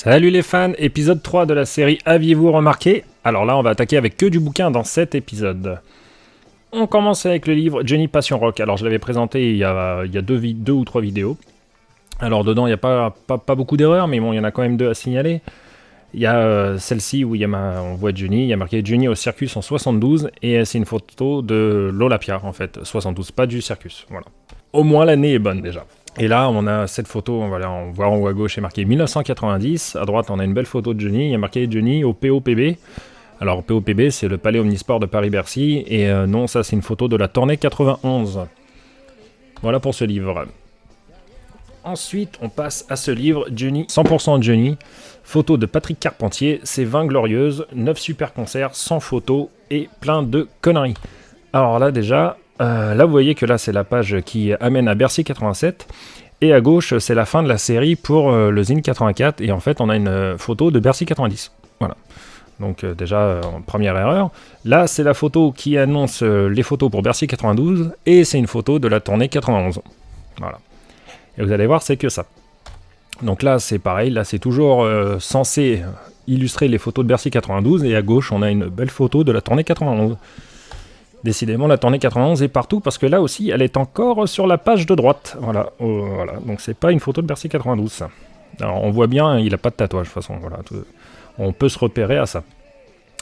Salut les fans, épisode 3 de la série Aviez-vous remarqué? Alors là, on va attaquer avec que du bouquin dans cet épisode. On commence avec le livre Johnny Passion Rock. Alors je l'avais présenté il y a deux ou trois vidéos. Alors dedans, il n'y a pas beaucoup d'erreurs, mais bon, il y en a quand même deux à signaler. Il y a celle-ci où on voit Johnny, il y a marqué Johnny au circus en 72, et c'est une photo de l'Olympia en fait, 72, pas du circus, voilà. Au moins l'année est bonne déjà. Et là, on a cette photo, on voit en haut à gauche, c'est marqué 1990. À droite, on a une belle photo de Johnny. Il y a marqué Johnny au POPB. Alors, POPB, c'est le Palais Omnisport de Paris-Bercy. Et non, ça, c'est une photo de la tournée 91. Voilà pour ce livre. Ensuite, on passe à ce livre, Johnny, 100% Johnny. Photo de Patrick Carpentier. C'est 20 glorieuses, 9 super concerts, 100 photos et plein de conneries. Alors là, déjà... là vous voyez que là c'est la page qui amène à Bercy 87 et à gauche c'est la fin de la série pour le Zine 84 et en fait on a une photo de Bercy 90. Voilà. Donc déjà première erreur. Là c'est la photo qui annonce les photos pour Bercy 92 et c'est une photo de la tournée 91. Voilà. Et vous allez voir c'est que ça. Donc là c'est pareil, là c'est toujours censé illustrer les photos de Bercy 92 et à gauche on a une belle photo de la tournée 91. Décidément, la tournée 91 est partout, parce que là aussi, elle est encore sur la page de droite. Voilà, voilà. Donc c'est pas une photo de Bercy 92, ça. Alors, on voit bien, il a pas de tatouage, de toute façon. Voilà, on peut se repérer à ça.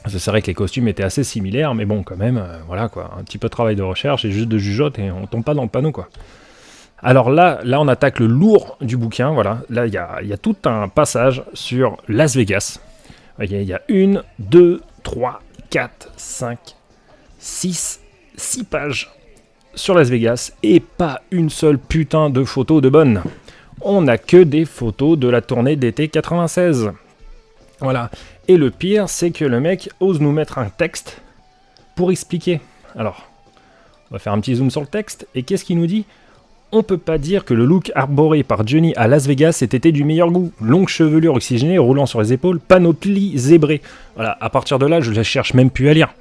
C'est vrai que les costumes étaient assez similaires, mais bon, quand même, voilà, quoi. Un petit peu de travail de recherche et juste de jugeote, et on tombe pas dans le panneau, quoi. Alors là, on attaque le lourd du bouquin, voilà. Là, il y a tout un passage sur Las Vegas. Il y a 1, 2, 3, 4, 5... 6 pages sur Las Vegas et pas une seule putain de photo de bonne. On n'a que des photos de la tournée d'été 96. Voilà. Et le pire, c'est que le mec ose nous mettre un texte pour expliquer. Alors, on va faire un petit zoom sur le texte. Et qu'est-ce qu'il nous dit ? On peut pas dire que le look arboré par Johnny à Las Vegas ait été du meilleur goût. Longue chevelure oxygénée roulant sur les épaules, panoplie zébrée. Voilà, à partir de là, je ne cherche même plus à lire.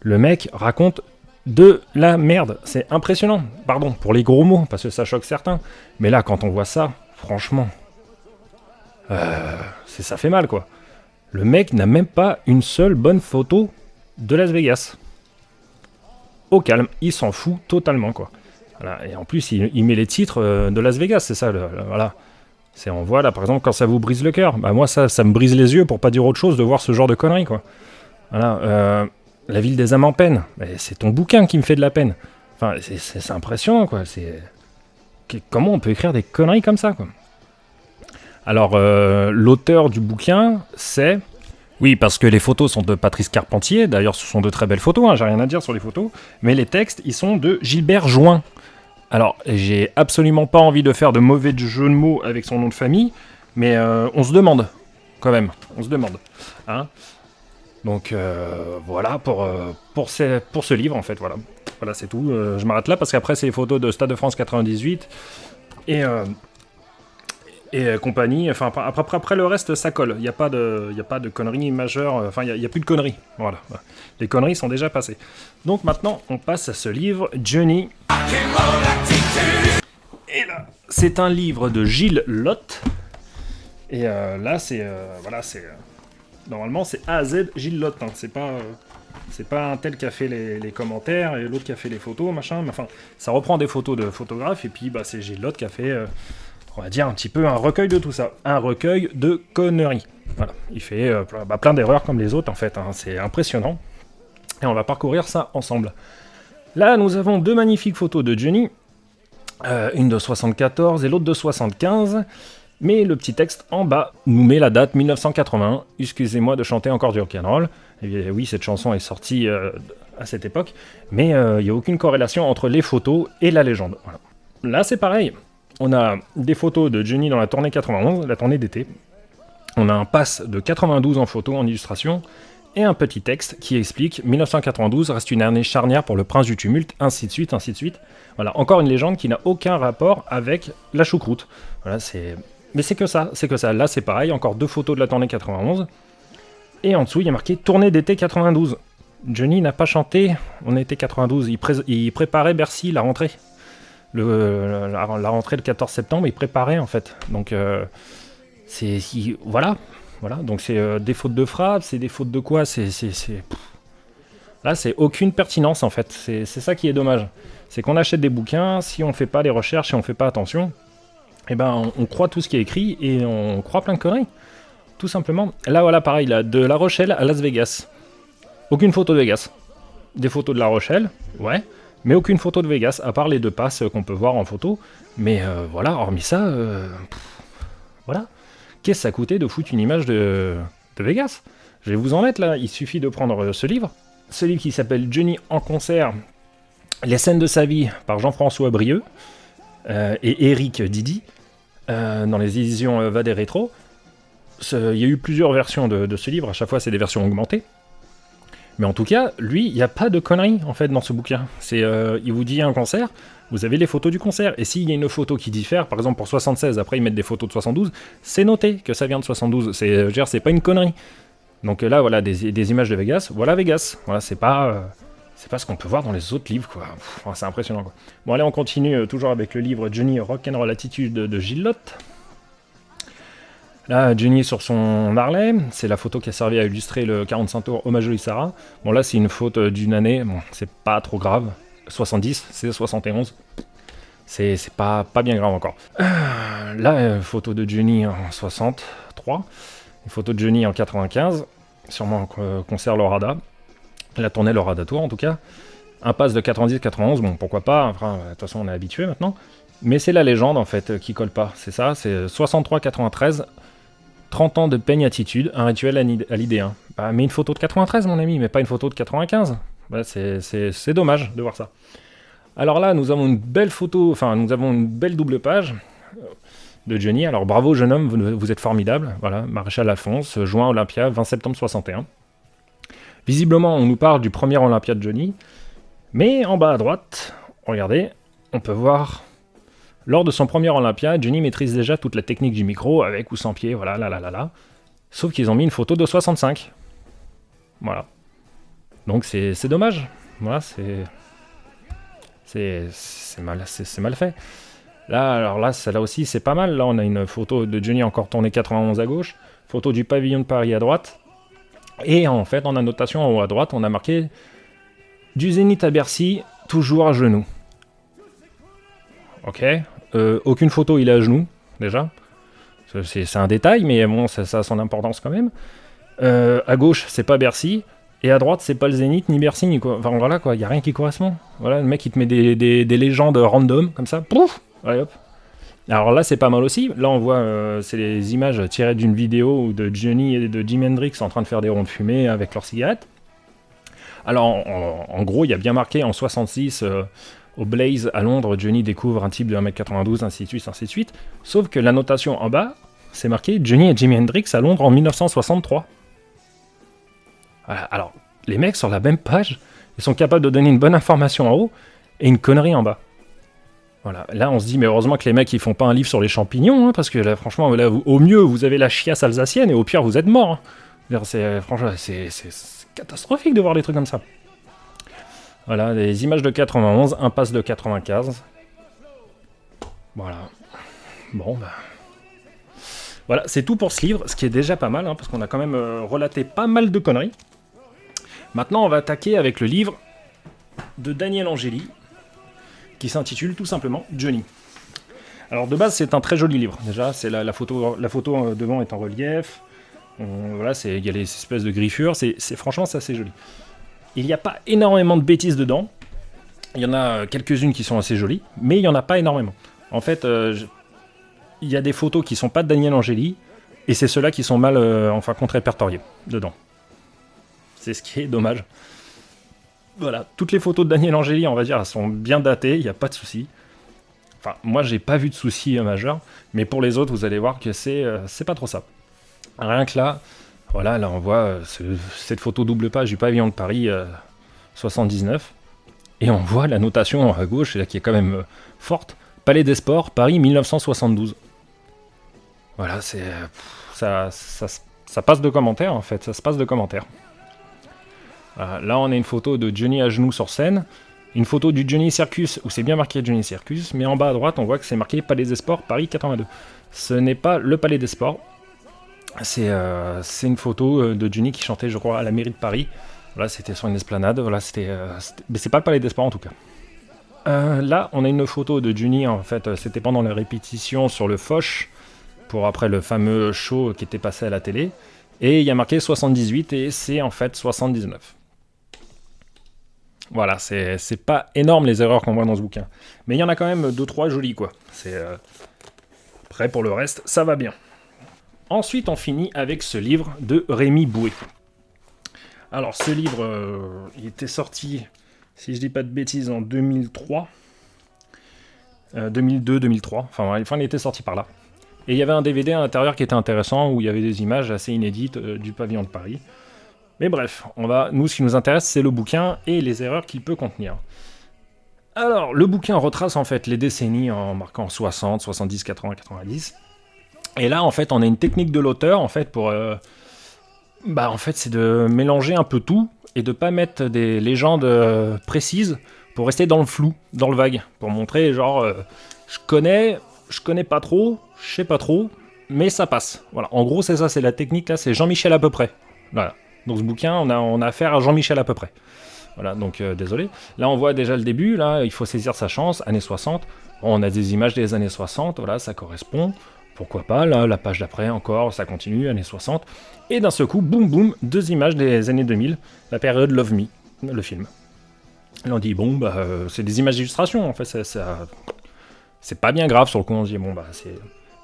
Le mec raconte de la merde. C'est impressionnant. Pardon pour les gros mots, parce que ça choque certains. Mais là, quand on voit ça, franchement, ça fait mal, quoi. Le mec n'a même pas une seule bonne photo de Las Vegas. Au calme, il s'en fout totalement, quoi. Voilà. Et en plus, il met les titres de Las Vegas, c'est ça, voilà. On voit là, par exemple, quand ça vous brise le cœur. Bah moi, ça me brise les yeux, pour pas dire autre chose, de voir ce genre de conneries, quoi. Voilà, La ville des âmes en peine, c'est ton bouquin qui me fait de la peine. Enfin, c'est impressionnant, quoi. Comment on peut écrire des conneries comme ça, quoi. Alors, l'auteur du bouquin, c'est... Oui, parce que les photos sont de Patrice Carpentier. D'ailleurs, ce sont de très belles photos, hein, j'ai rien à dire sur les photos. Mais les textes, ils sont de Gilbert Join. Alors, j'ai absolument pas envie de faire de mauvais jeux de mots avec son nom de famille, mais on se demande, quand même. On se demande, hein. Donc voilà pour ce livre en fait, voilà c'est tout, je m'arrête là parce qu'après c'est les photos de Stade de France 98 et compagnie, enfin après le reste ça colle, il n'y a pas de conneries majeures, enfin il n'y a plus de conneries, voilà, les conneries sont déjà passées. Donc maintenant on passe à ce livre, Johnny, et là c'est un livre de Gilles Lotte, et là c'est, normalement, c'est A à Z Gilles Lotte, hein. C'est pas un tel qui a fait les commentaires et l'autre qui a fait les photos, machin. Mais enfin, ça reprend des photos de photographes et puis c'est Gilles Lotte qui a fait, on va dire, un petit peu un recueil de tout ça. Un recueil de conneries. Voilà. Il fait plein d'erreurs comme les autres, en fait, hein. C'est impressionnant. Et on va parcourir ça ensemble. Là, nous avons deux magnifiques photos de Johnny. Une de 74 et l'autre de 75. Mais le petit texte en bas nous met la date 1981. Excusez-moi de chanter encore du rock'n'roll. Et oui, cette chanson est sortie à cette époque, mais il n'y a aucune corrélation entre les photos et la légende. Voilà. Là, c'est pareil. On a des photos de Johnny dans la tournée 91, la tournée d'été. On a un pass de 92 en photo, en illustration, et un petit texte qui explique 1992 reste une année charnière pour le prince du tumulte, ainsi de suite, ainsi de suite. Voilà, encore une légende qui n'a aucun rapport avec la choucroute. Voilà, Mais c'est que ça. Là, c'est pareil, encore deux photos de la tournée 91. Et en dessous, il y a marqué tournée d'été 92. Johnny n'a pas chanté en été 92. Il préparait Bercy, la rentrée. La rentrée le 14 septembre, il préparait en fait. Donc, Voilà. Voilà, donc c'est des fautes de frappe, c'est des fautes de quoi, Là, c'est aucune pertinence en fait, c'est ça qui est dommage. C'est qu'on achète des bouquins, si on fait pas les recherches, si on fait pas attention, eh ben on croit tout ce qui est écrit et on croit plein de conneries. Tout simplement. Là, voilà, pareil, là, de La Rochelle à Las Vegas. Aucune photo de Vegas. Des photos de La Rochelle, ouais, mais aucune photo de Vegas, à part les 2 passes qu'on peut voir en photo. Mais voilà, hormis ça, voilà. Qu'est-ce que ça coûtait de foutre une image de Vegas? Je vais vous en mettre là, il suffit de prendre ce livre qui s'appelle Johnny en concert, les scènes de sa vie par Jean-François Brieux et Eric Didi, dans les éditions Vadet Rétro. Il y a eu plusieurs versions de ce livre, à chaque fois c'est des versions augmentées. Mais en tout cas, lui, il n'y a pas de conneries en fait dans ce bouquin. Il vous dit un concert, vous avez les photos du concert. Et s'il y a une photo qui diffère, par exemple pour 76, après ils mettent des photos de 72, c'est noté que ça vient de 72. C'est pas une connerie. Donc là, voilà, des images de Vegas. Voilà Vegas. Voilà, c'est pas ce qu'on peut voir dans les autres livres, quoi. C'est impressionnant, quoi. Bon, allez, on continue toujours avec le livre Johnny Rock'n'Roll Attitude de Gilles Lotte. Là, Johnny sur son Harley, c'est la photo qui a servi à illustrer le 45 tours Hommage à Sarah. Bon, là, c'est une faute d'une année, bon, c'est pas trop grave. 70, c'est 71. C'est pas bien grave encore. Là, photo de Johnny en 63. Une photo de Johnny en 95. Sûrement concert Lorada. La tournée Lorada Tour, en tout cas. Impasse de 90-91, bon, pourquoi pas. Enfin, de toute façon, on est habitué maintenant. Mais c'est la légende, en fait, qui colle pas. C'est ça, c'est 63-93. 30 ans de peigne attitude, un rituel à l'idée 1. Bah, mais une photo de 93, mon ami, mais pas une photo de 95. Bah, c'est dommage de voir ça. Alors là, nous avons une belle photo, enfin, nous avons une belle double page de Johnny. Alors bravo, jeune homme, vous êtes formidable. Voilà, Maréchal Alphonse, juin Olympia, 20 septembre 61. Visiblement, on nous parle du premier Olympia de Johnny. Mais en bas à droite, regardez, on peut voir... Lors de son premier Olympia, Johnny maîtrise déjà toute la technique du micro, avec ou sans pied, voilà, là. Sauf qu'ils ont mis une photo de 65. Voilà. Donc c'est dommage. Voilà, c'est mal fait. Là, alors là, celle-là aussi, c'est pas mal. Là, on a une photo de Johnny encore tournée 91 à gauche, photo du pavillon de Paris à droite, et en fait, en annotation en haut à droite, on a marqué « Du Zénith à Bercy, toujours à genoux ». Ok, aucune photo il est à genoux, déjà. C'est un détail, mais bon, ça a son importance quand même. À gauche, c'est pas Bercy, et à droite, c'est pas le Zénith, ni Bercy, ni quoi. Enfin voilà quoi, y a rien qui correspond. Voilà, le mec il te met des légendes random, comme ça, pouf, allez hop. Alors là, c'est pas mal aussi. Là, on voit, c'est les images tirées d'une vidéo de Johnny et de Jimi Hendrix en train de faire des ronds de fumée avec leurs cigarettes. Alors, en gros, il y a bien marqué en 66... au Blaze à Londres, Johnny découvre un type de 1m92, ainsi de suite, ainsi de suite. Sauf que la notation en bas, c'est marqué Johnny et Jimi Hendrix à Londres en 1963. Voilà, alors, les mecs sur la même page, ils sont capables de donner une bonne information en haut et une connerie en bas. Voilà, là on se dit, mais heureusement que les mecs ils font pas un livre sur les champignons, hein, parce que là, franchement, là, au mieux vous avez la chiasse alsacienne et au pire vous êtes mort. Hein. Franchement, c'est catastrophique de voir des trucs comme ça. Voilà, des images de 91, impasse de 95. Voilà. Bon, bah... Voilà, c'est tout pour ce livre, ce qui est déjà pas mal, hein, parce qu'on a quand même relaté pas mal de conneries. Maintenant, on va attaquer avec le livre de Daniel Angeli, qui s'intitule tout simplement Johnny. Alors, de base, c'est un très joli livre. Déjà, c'est la photo devant est en relief. Voilà, il y a les espèces de griffures. Franchement, c'est assez joli. Il n'y a pas énormément de bêtises dedans. Il y en a quelques-unes qui sont assez jolies, mais il n'y en a pas énormément. En fait, il y a des photos qui ne sont pas de Daniel Angeli, et c'est ceux-là qui sont mal, contre-répertoriés dedans. C'est ce qui est dommage. Voilà, toutes les photos de Daniel Angeli, on va dire, elles sont bien datées, il n'y a pas de souci. Enfin, moi, j'ai pas vu de souci majeur, mais pour les autres, vous allez voir que c'est pas trop ça. Rien que là... Voilà, là on voit cette photo double page du pavillon de Paris 79. Et on voit la notation à gauche, là, qui est quand même forte. Palais des Sports, Paris 1972. Voilà, ça passe de commentaires en fait, ça se passe de commentaires. Voilà, là on a une photo de Johnny à genoux sur scène. Une photo du Johnny Circus, où c'est bien marqué Johnny Circus, mais en bas à droite on voit que c'est marqué Palais des Sports, Paris 82. Ce n'est pas le Palais des Sports. C'est une photo de Johnny qui chantait, je crois, à la mairie de Paris. Voilà, c'était sur une esplanade. Voilà, mais c'est pas le Palais des Sports en tout cas. Là, on a une photo de Johnny, en fait, c'était pendant la répétition sur le Foch, pour après le fameux show qui était passé à la télé. Et il y a marqué 78 et c'est en fait 79. Voilà, c'est pas énorme les erreurs qu'on voit dans ce bouquin. Mais il y en a quand même 2-3 jolies, quoi. Après, pour le reste, ça va bien. Ensuite, on finit avec ce livre de Rémi Bouet. Alors, ce livre, il était sorti, si je dis pas de bêtises, en 2003. 2002-2003. Enfin, il était sorti par là. Et il y avait un DVD à l'intérieur qui était intéressant, où il y avait des images assez inédites du pavillon de Paris. Mais bref, nous, ce qui nous intéresse, c'est le bouquin et les erreurs qu'il peut contenir. Alors, le bouquin retrace en fait les décennies en marquant 60, 70, 80, 90. Et là, en fait, on a une technique de l'auteur, en fait, c'est de mélanger un peu tout et de pas mettre des légendes précises pour rester dans le flou, dans le vague, pour montrer, genre, je connais pas trop, je sais pas trop, mais ça passe. Voilà, en gros, c'est ça, c'est la technique, là, c'est Jean-Michel à peu près. Voilà. Dans ce bouquin, on a affaire à Jean-Michel à peu près. Voilà, donc désolé. Là, on voit déjà le début, là, il faut saisir sa chance, années 60. Bon, on a des images des années 60, voilà, ça correspond. Pourquoi pas, là, la page d'après, encore, ça continue, années 60. Et d'un seul coup, boum boum, 2 images des années 2000, la période Love Me, le film. Et on dit, bon, c'est des images d'illustration, en fait, c'est pas bien grave sur le coup, on se dit, bon, c'est...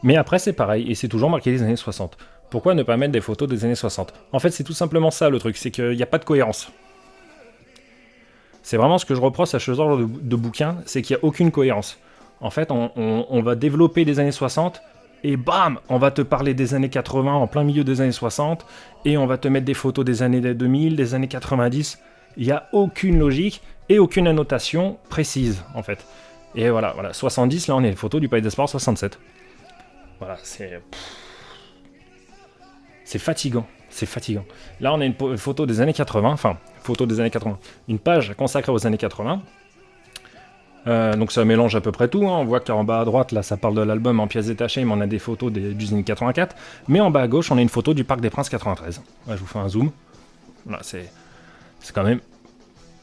Mais après, c'est pareil, et c'est toujours marqué les années 60. Pourquoi ne pas mettre des photos des années 60 ? En fait, c'est tout simplement ça, le truc, c'est qu'il n'y a pas de cohérence. C'est vraiment ce que je reproche à ce genre de bouquin, c'est qu'il n'y a aucune cohérence. En fait, on va développer les années 60, et bam, on va te parler des années 80 en plein milieu des années 60, et on va te mettre des photos des années 2000, des années 90. Il n'y a aucune logique et aucune annotation précise, en fait. Et voilà, 70, là on est les photos du Palais des Sports 67. Voilà, c'est fatigant. Là, on a une photo des années 80, une page consacrée aux années 80. Donc ça mélange à peu près tout, hein. On voit qu'en bas à droite, là, ça parle de l'album en pièces détachées, mais on a des photos des années 84. Mais en bas à gauche, on a une photo du Parc des Princes 93. Ouais, je vous fais un zoom. Voilà, c'est quand même...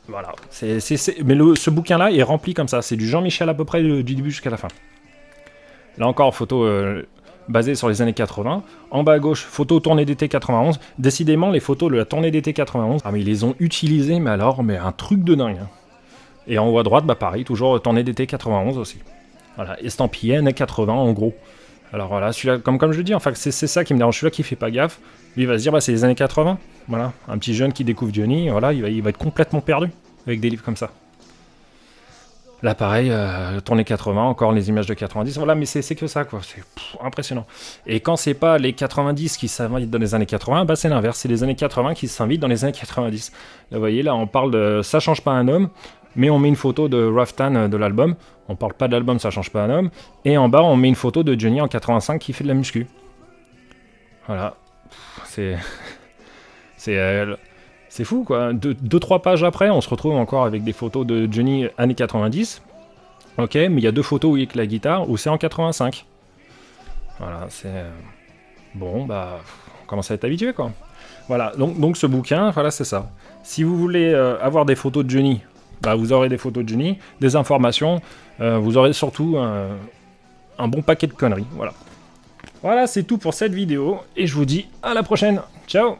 Voilà. Mais ce bouquin-là est rempli comme ça. C'est du Jean-Michel à peu près du début jusqu'à la fin. Là encore, photo... basé sur les années 80. En bas à gauche, photo tournée d'été 91. Décidément, les photos de la tournée d'été 91, mais ils les ont utilisées, mais un truc de dingue. Hein. Et en haut à droite, pareil, toujours tournée d'été 91 aussi. Voilà, estampillé années 80 en gros. Alors voilà, celui-là, comme je le dis, enfin, c'est ça qui me dérange. Celui-là qui fait pas gaffe, lui il va se dire, c'est les années 80. Voilà, un petit jeune qui découvre Johnny, voilà, il va être complètement perdu avec des livres comme ça. Là, pareil, tournée 80, encore les images de 90, voilà, mais c'est que ça, quoi, c'est impressionnant. Et quand c'est pas les 90 qui s'invitent dans les années 80, c'est l'inverse, c'est les années 80 qui s'invitent dans les années 90. Là, vous voyez, là, on parle de « Ça change pas un homme », mais on met une photo de Raftan de l'album, on parle pas de l'album « Ça change pas un homme », et en bas, on met une photo de Johnny en 85 qui fait de la muscu. Voilà, c'est fou, quoi. 2-3 pages après, on se retrouve encore avec des photos de Johnny années 90. Ok, mais il y a 2 photos où il est avec la guitare, où c'est en 85. Voilà, c'est... Bon, on commence à être habitué, quoi. Voilà, donc ce bouquin, voilà, c'est ça. Si vous voulez avoir des photos de Johnny, vous aurez des photos de Johnny, des informations, vous aurez surtout un bon paquet de conneries, voilà. Voilà, c'est tout pour cette vidéo, et je vous dis à la prochaine. Ciao!